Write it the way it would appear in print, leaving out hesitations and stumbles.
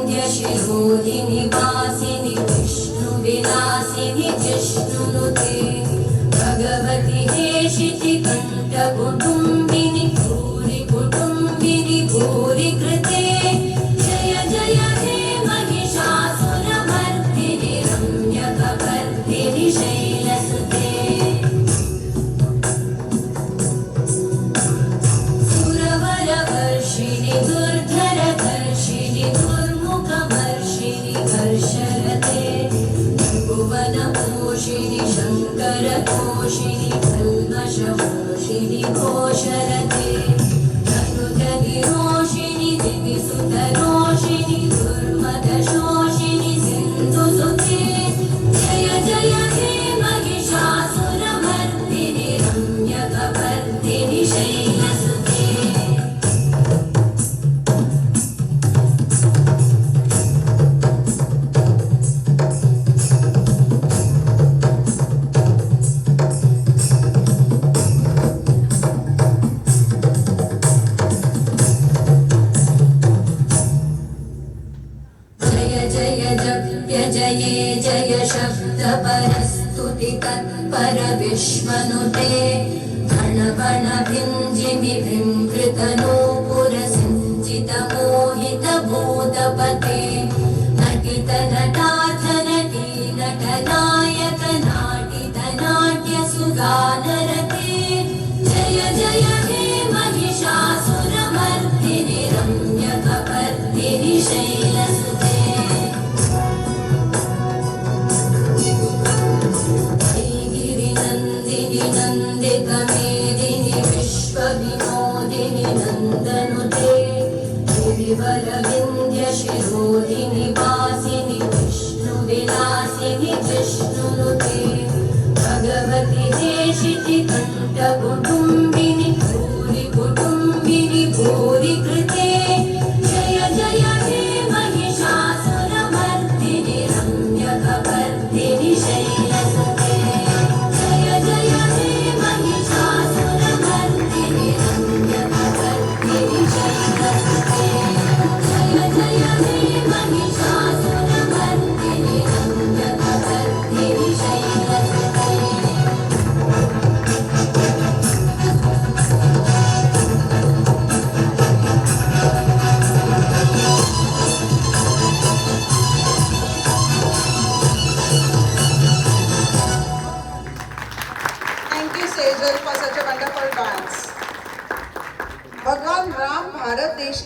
गिरिवरविन्द्यशिरोधिनि वासिनि विष्णुविलासिनि जिष्णुनुते भगवति हेशितिकण्ठकुटुम्बिनि भूरि कुटुम्बिनि भूरि कृते जय जय हे महिषासुरमर्दिनि रम्यकपर्दिनि शैलसुते सुरवरवर्षिणि दुर्धरधर्षिणि दुर्मुखमर्षिणि हर्षरते भुवनपोषिणि शङ्करकोशिनि कल्मषमोषिनि घोषरते धनुधनिरोषिणि दिविसुतरोषिणि दुर्मदशोषिनि सिन्धुसुते जय जय हे महिषासुरमर्दिनि रम्यकपर्दिनि शैलसुते जये जय शब्दपरस्तुति तत्पर विश्वनुते गण गण भिञ्जिमि भिङ्कृतनूपुरसिञ्चित मोहित भूतपते नटित नटार्थ नटी नटनायक नाटित नाट्य सुगानरते जय जय हे महिषासुरमर्दिनि रम्यकपर्दिनि शैलसुते नन्दितमेदिनि विश्वविनोदिनि नन्दनुते गिरिवरविन्द्यशिरोधिनि वासिनि विष्णुविलासिनि जिष्णुनुते भगवति हेशितिकण्ठकुटुम्बिनि भूरि कुटुम्बिनि भूरि कृते जय जय हे महिषासुरमर्दिनि रम्यकपर्दिनि शैलसुते जय जय हे महिषासुरमर्दिनि रम्यकपर्दिनि शैलसुते जय जय हे Mahishasuramardini रम्यकपर्दिनि शैलसुते Thank you, Sejal, for such a wonderful dance. भगवान राम भारत देश